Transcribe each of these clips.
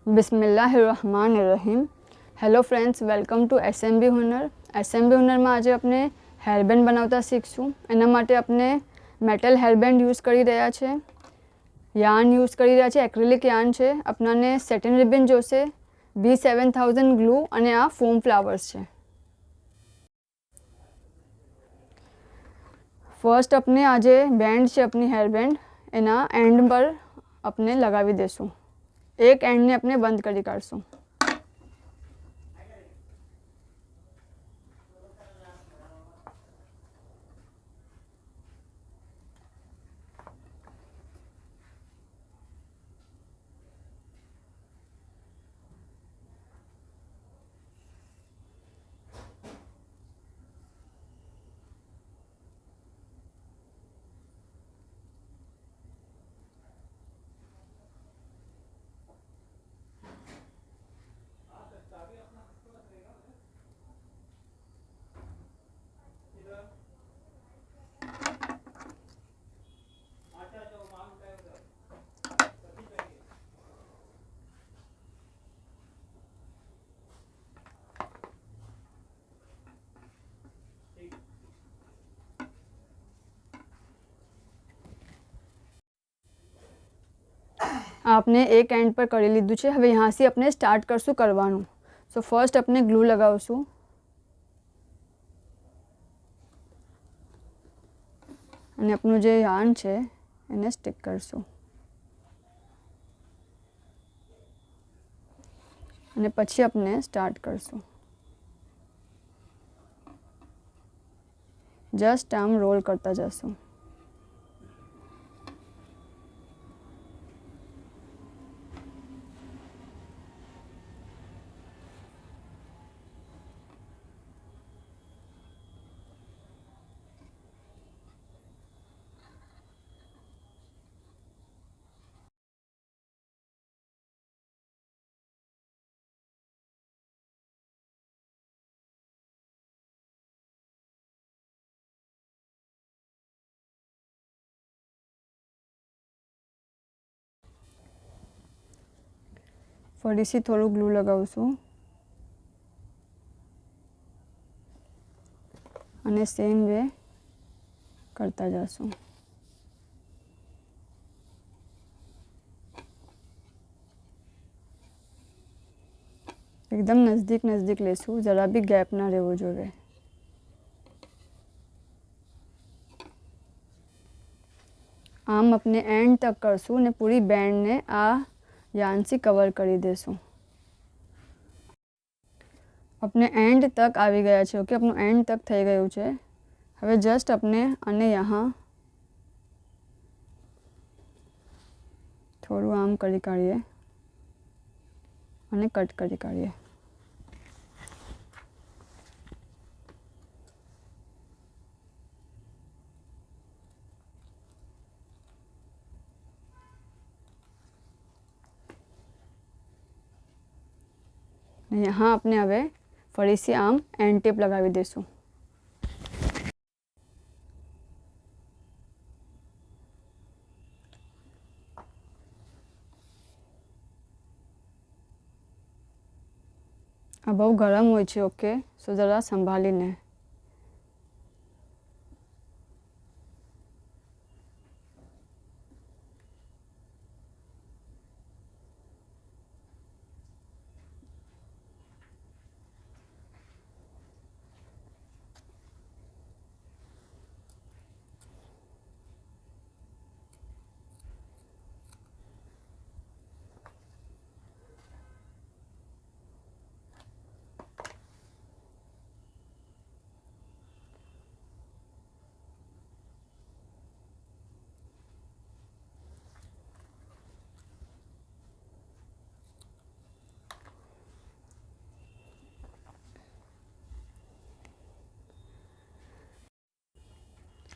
बिस्मिल्लाहिर्रहमानिर्रहीम। Hello friends, welcome to SMB Hunar. SMB हुनરમાં આજે આપણે હેરબેન્ડ બનાવતા શીખશું। એના માટે આપણે મેટલ હેરબેન્ડ યુઝ કરી રહ્યા છે, યાર્ન યુઝ કરી રહ્યા છે, એક્રિલિક યાર્ન છે, આપણાને સેટિન રિબન જોશે, B7000 ગ્લુ અને આ ફોમ ફ્લાવર્સ છે। ફર્સ્ટ આપણે આ જે બેન્ડ છે આપણી હેરબેન્ડ એના એન્ડ પર આપણે લગાવી દેશું। एक एंड ने अपने बंद કરી કાઢશું। आपने एक एंड पर કરી લીધું છે। હવે यहाँથી આપણે સ્ટાર્ટ કરશું કરવાનું। સો ફર્સ્ટ આપણે ગ્લુ લગાવશું અને આપણું જે યાર્ન છે એને સ્ટિક કરશું અને પછી આપણે સ્ટાર્ટ કરશું। જસ્ટ આમ રોલ કરતા જશું। ફરીથી થોડું ગ્લુ લગાવશું અને સેમ વે કરતા જશું। એકદમ નજદીક લેશું, જરા બી ગેપ ના રહેવો જોઈએ। આમ આપણે એન્ડ તક કરશું અને પૂરી બેન્ડને આ યાર્નથી કવર કરી દેશું। આપણે એન્ડ તક આવી ગયા છે। ઓકે, આપણું એન્ડ તક થઈ ગયું છે। હવે જસ્ટ આપણે આને यहाँ થોડું આમ કરી કાઢીએ અને કટ કરી કાઢીએ। यहाँ આપણે હવે ફરીથી આમ એન્ડ ટેપ લગાવી દેશું। આ બહુ ગરમ હોય છે। ઓકે, સો જરા સંભાળીને।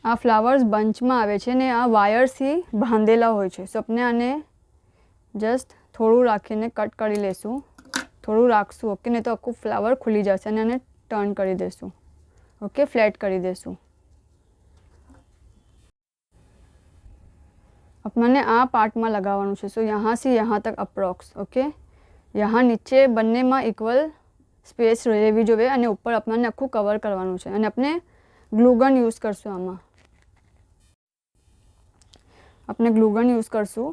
આ ફ્લાવર્સ બંચમાં આવે છે ને આ વાયરથી બાંધેલા હોય છે। સો આપણે આને જસ્ટ થોડું રાખીને કટ કરી લેશું, થોડું રાખશું। ઓકે, નહીં તો આખું ફ્લાવર ખુલી જશે અને આને ટર્ન કરી દેશું। ઓકે, ફ્લેટ કરી દેશું। अपने आ पार्ट में लगावानुं छे। सो यहाँ से यहाँ तक अप्रोक्स। ओके, यहाँ નીચે બંનેમાં ઇક્વલ સ્પેસ રહેવી જોઈએ અને ઉપર આપણને આખું કવર કરવાનું છે અને આપણે ગ્લુગન યુઝ કરશું આમાં. આપણે ગ્લુગન યુઝ કરશું.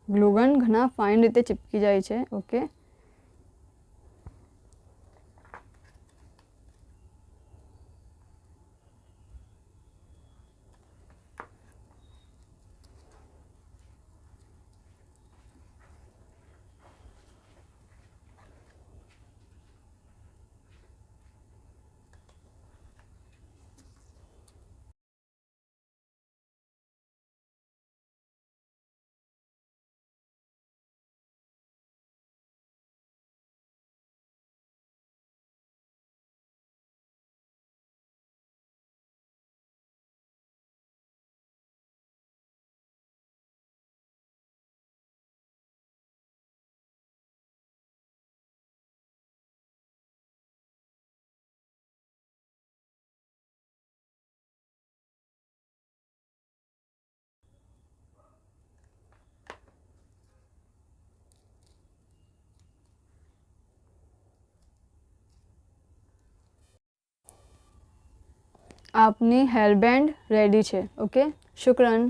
ગ્લુગન ઘણા ફાઇન રીતે ચીપકી જાય છે. ઓકે, આપની હેર બેન્ડ રેડી છે. ઓકે, શુક્રન.